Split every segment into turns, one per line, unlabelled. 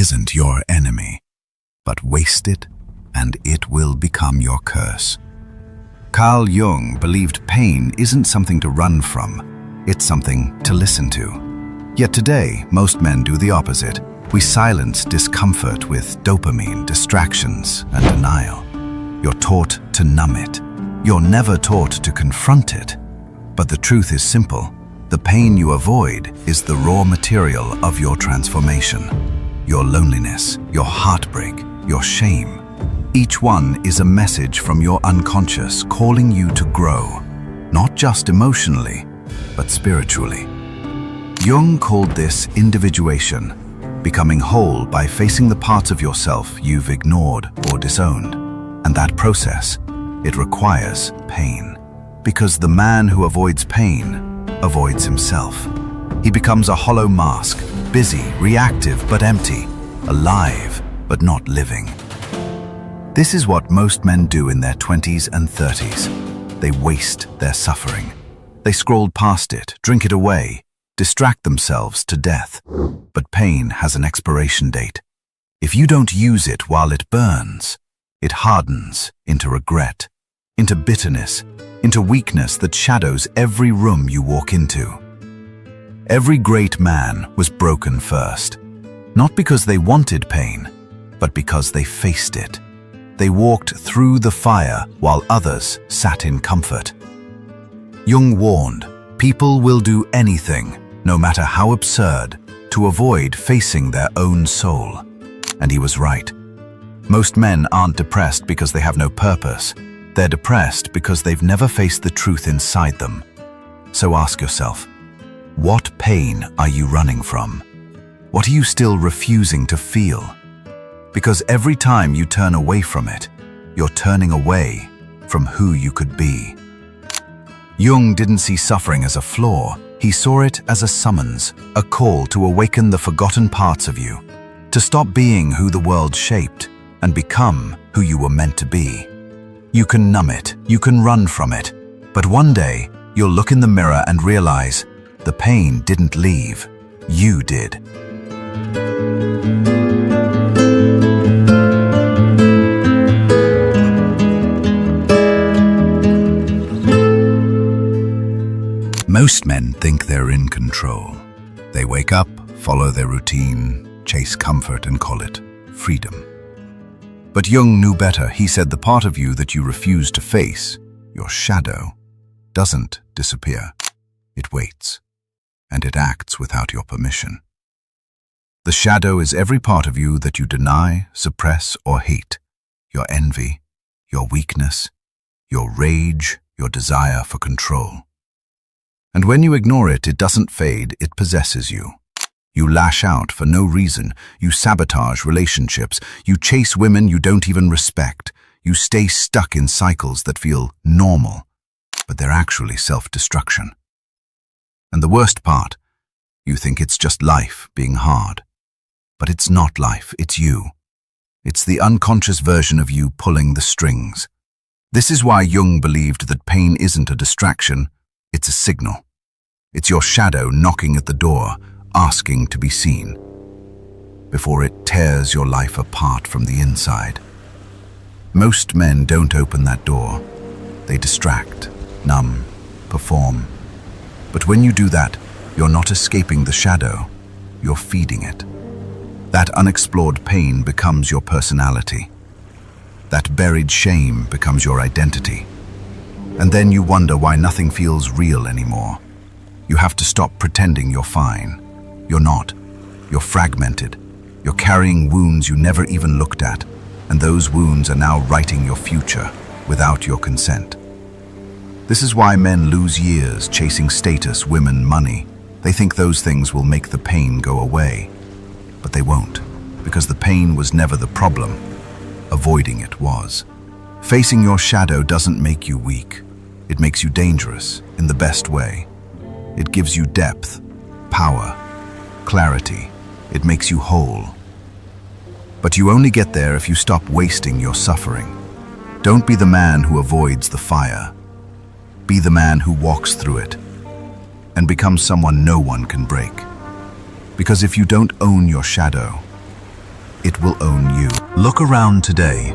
isn't your enemy, but waste it and it will become your curse. Carl Jung believed pain isn't something to run from, it's something to listen to. Yet today, most men do the opposite. We silence discomfort with dopamine, distractions, and denial. You're taught to numb it. You're never taught to confront it. But the truth is simple. The pain you avoid is the raw material of your transformation. Your loneliness, your heartbreak, your shame. Each one is a message from your unconscious calling you to grow, not just emotionally, but spiritually. Jung called this individuation, becoming whole by facing the parts of yourself you've ignored or disowned. And that process, it requires pain. Because the man who avoids pain avoids himself. He becomes a hollow mask, busy, reactive but empty, alive but not living. This is what most men do in their 20s and 30s. They waste their suffering. They scroll past it, drink it away, distract themselves to death. But pain has an expiration date. If you don't use it while it burns, it hardens into regret, into bitterness, into weakness that shadows every room you walk into. Every great man was broken first, not because they wanted pain, but because they faced it. They walked through the fire while others sat in comfort. Jung warned, people will do anything, no matter how absurd, to avoid facing their own soul. And he was right. Most men aren't depressed because they have no purpose. They're depressed because they've never faced the truth inside them. So ask yourself, what pain are you running from? What are you still refusing to feel? Because every time you turn away from it, you're turning away from who you could be. Jung didn't see suffering as a flaw. He saw it as a summons, a call to awaken the forgotten parts of you, to stop being who the world shaped and become who you were meant to be. You can numb it, you can run from it, but one day you'll look in the mirror and realize the pain didn't leave, you did. Most men think they're in control. They wake up, follow their routine, chase comfort and call it freedom. But Jung knew better. He said the part of you that you refuse to face, your shadow, doesn't disappear. It waits, and it acts without your permission. The shadow is every part of you that you deny, suppress, or hate. Your envy, your weakness, your rage, your desire for control. And when you ignore it, it doesn't fade, it possesses you. You lash out for no reason, you sabotage relationships, you chase women you don't even respect, you stay stuck in cycles that feel normal, but they're actually self-destruction. And the worst part, you think it's just life being hard. But it's not life, it's you. It's the unconscious version of you pulling the strings. This is why Jung believed that pain isn't a distraction, it's a signal. It's your shadow knocking at the door, asking to be seen, before it tears your life apart from the inside. Most men don't open that door. They distract, numb, perform. But when you do that, you're not escaping the shadow, you're feeding it. That unexplored pain becomes your personality. That buried shame becomes your identity. And then you wonder why nothing feels real anymore. You have to stop pretending you're fine. You're not. You're fragmented. You're carrying wounds you never even looked at, and those wounds are now writing your future without your consent. This is why men lose years chasing status, women, money. They think those things will make the pain go away. But they won't, because the pain was never the problem. Avoiding it was. Facing your shadow doesn't make you weak. It makes you dangerous in the best way. It gives you depth, power, clarity. It makes you whole. But you only get there if you stop wasting your suffering. Don't be the man who avoids the fire. Be the man who walks through it and becomes someone no one can break. Because if you don't own your shadow, it will own you. Look around today,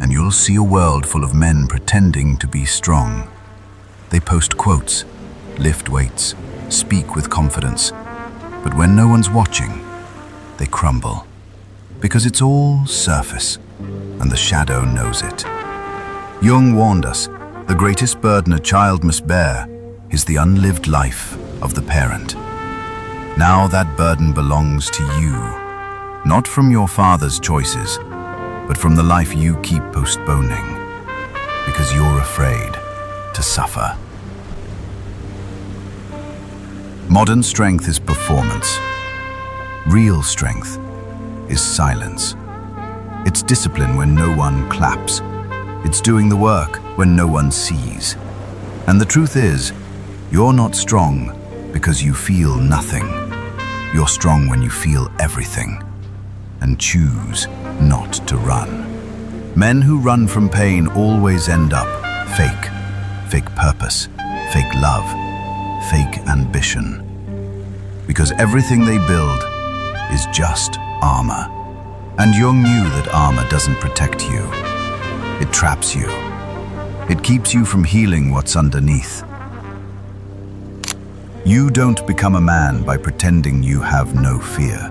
and you'll see a world full of men pretending to be strong. They post quotes, lift weights, speak with confidence. But when no one's watching, they crumble. Because it's all surface, and the shadow knows it. Jung warned us, the greatest burden a child must bear is the unlived life of the parent. Now that burden belongs to you, not from your father's choices, but from the life you keep postponing, because you're afraid to suffer. Modern strength is performance. Real strength is silence. It's discipline when no one claps. It's doing the work when no one sees. And the truth is, you're not strong because you feel nothing. You're strong when you feel everything and choose not to run. Men who run from pain always end up fake. Fake purpose, fake love, fake ambition. Because everything they build is just armor. And Jung knew that armor doesn't protect you. It traps you. It keeps you from healing what's underneath. You don't become a man by pretending you have no fear.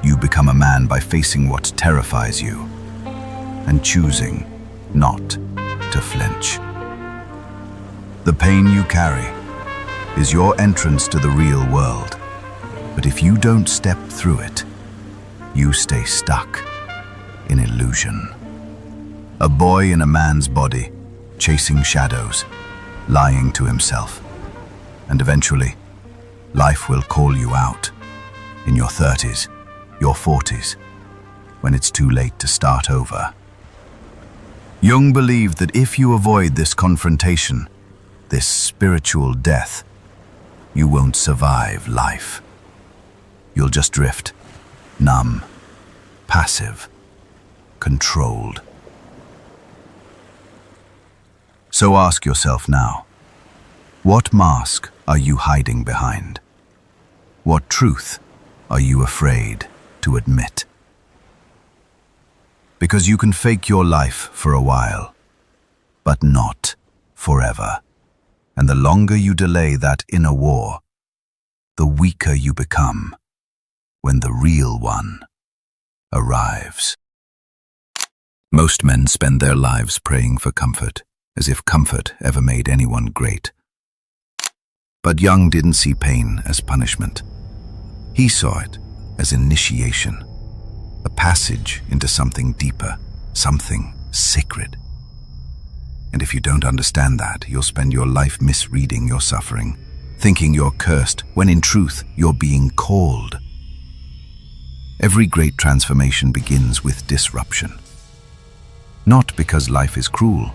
You become a man by facing what terrifies you and choosing not to flinch. The pain you carry is your entrance to the real world. But if you don't step through it, you stay stuck in illusion. A boy in a man's body, chasing shadows, lying to himself. And eventually, life will call you out in your 30s, your 40s, when it's too late to start over. Jung believed that if you avoid this confrontation, this spiritual death, you won't survive life. You'll just drift, numb, passive, controlled. So ask yourself now, what mask are you hiding behind? What truth are you afraid to admit? Because you can fake your life for a while, but not forever. And the longer you delay that inner war, the weaker you become when the real one arrives. Most men spend their lives praying for comfort, as if comfort ever made anyone great. But Jung didn't see pain as punishment. He saw it as initiation, a passage into something deeper, something sacred. And if you don't understand that, you'll spend your life misreading your suffering, thinking you're cursed, when in truth you're being called. Every great transformation begins with disruption. Not because life is cruel,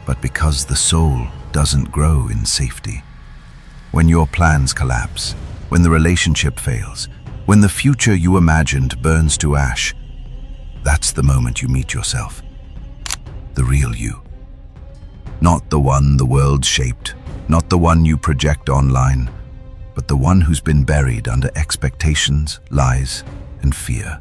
but because the soul doesn't grow in safety. When your plans collapse, when the relationship fails, when the future you imagined burns to ash, that's the moment you meet yourself. The real you. Not the one the world shaped, not the one you project online, but the one who's been buried under expectations, lies, and fear.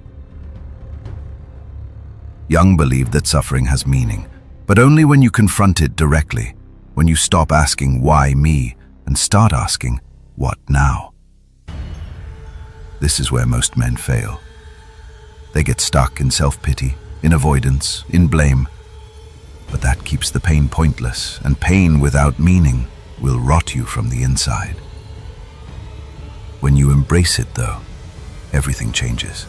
Jung believed that suffering has meaning, but only when you confront it directly, when you stop asking, why me, and start asking, what now? This is where most men fail. They get stuck in self-pity, in avoidance, in blame. But that keeps the pain pointless, and pain without meaning will rot you from the inside. When you embrace it, though, everything changes.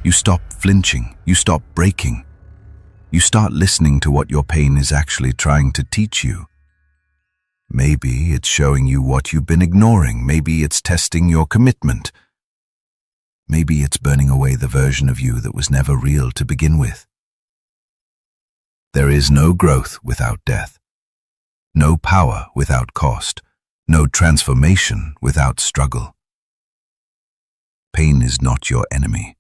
You stop flinching, you stop breaking. You start listening to what your pain is actually trying to teach you. Maybe it's showing you what you've been ignoring. Maybe it's testing your commitment. Maybe it's burning away the version of you that was never real to begin with. There is no growth without death, no power without cost, no transformation without struggle. Pain is not your enemy.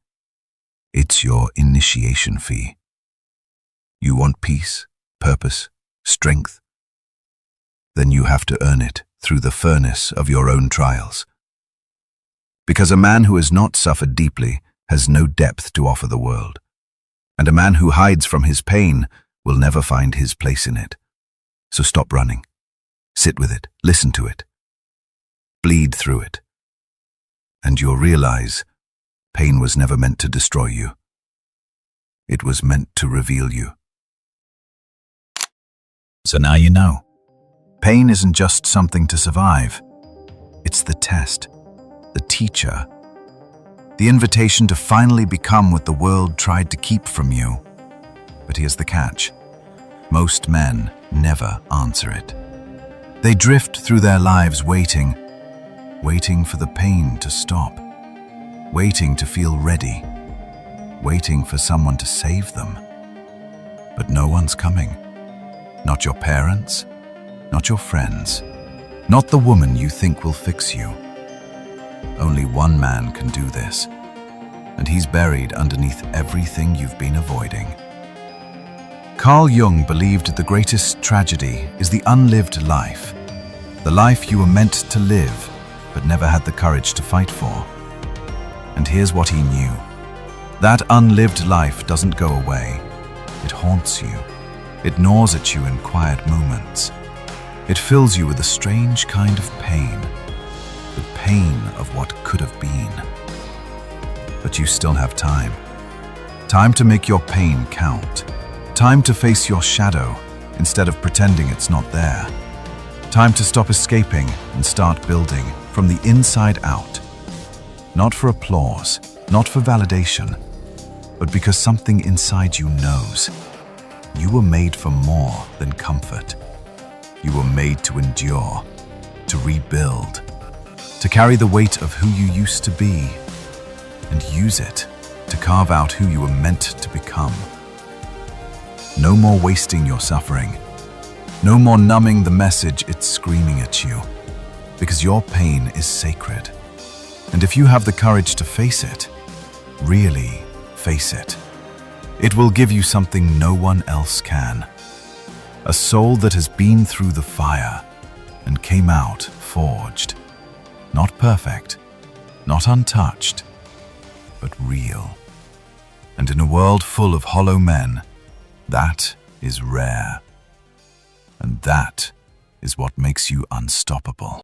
It's your initiation fee. You want peace, purpose, strength? Then you have to earn it through the furnace of your own trials. Because a man who has not suffered deeply has no depth to offer the world, and a man who hides from his pain will never find his place in it. So stop running. Sit with it, listen to it, bleed through it, and you'll realize pain was never meant to destroy you. It was meant to reveal you. So now you know. Pain isn't just something to survive. It's the test, the teacher, the invitation to finally become what the world tried to keep from you. But here's the catch. Most men never answer it. They drift through their lives waiting for the pain to stop, waiting to feel ready, waiting for someone to save them. But no one's coming. Not your parents, not your friends, not the woman you think will fix you. Only one man can do this, and he's buried underneath everything you've been avoiding. Carl Jung believed the greatest tragedy is the unlived life, the life you were meant to live, but never had the courage to fight for. And here's what he knew. That unlived life doesn't go away. It haunts you. It gnaws at you in quiet moments. It fills you with a strange kind of pain, the pain of what could have been. But you still have time. Time to make your pain count. Time to face your shadow instead of pretending it's not there. Time to stop escaping and start building from the inside out. Not for applause, not for validation, but because something inside you knows. You were made for more than comfort. You were made to endure, to rebuild, to carry the weight of who you used to be and use it to carve out who you were meant to become. No more wasting your suffering. No more numbing the message it's screaming at you, because your pain is sacred. And if you have the courage to face it, really face it, it will give you something no one else can. A soul that has been through the fire and came out forged. Not perfect, not untouched, but real. And in a world full of hollow men, that is rare. And that is what makes you unstoppable.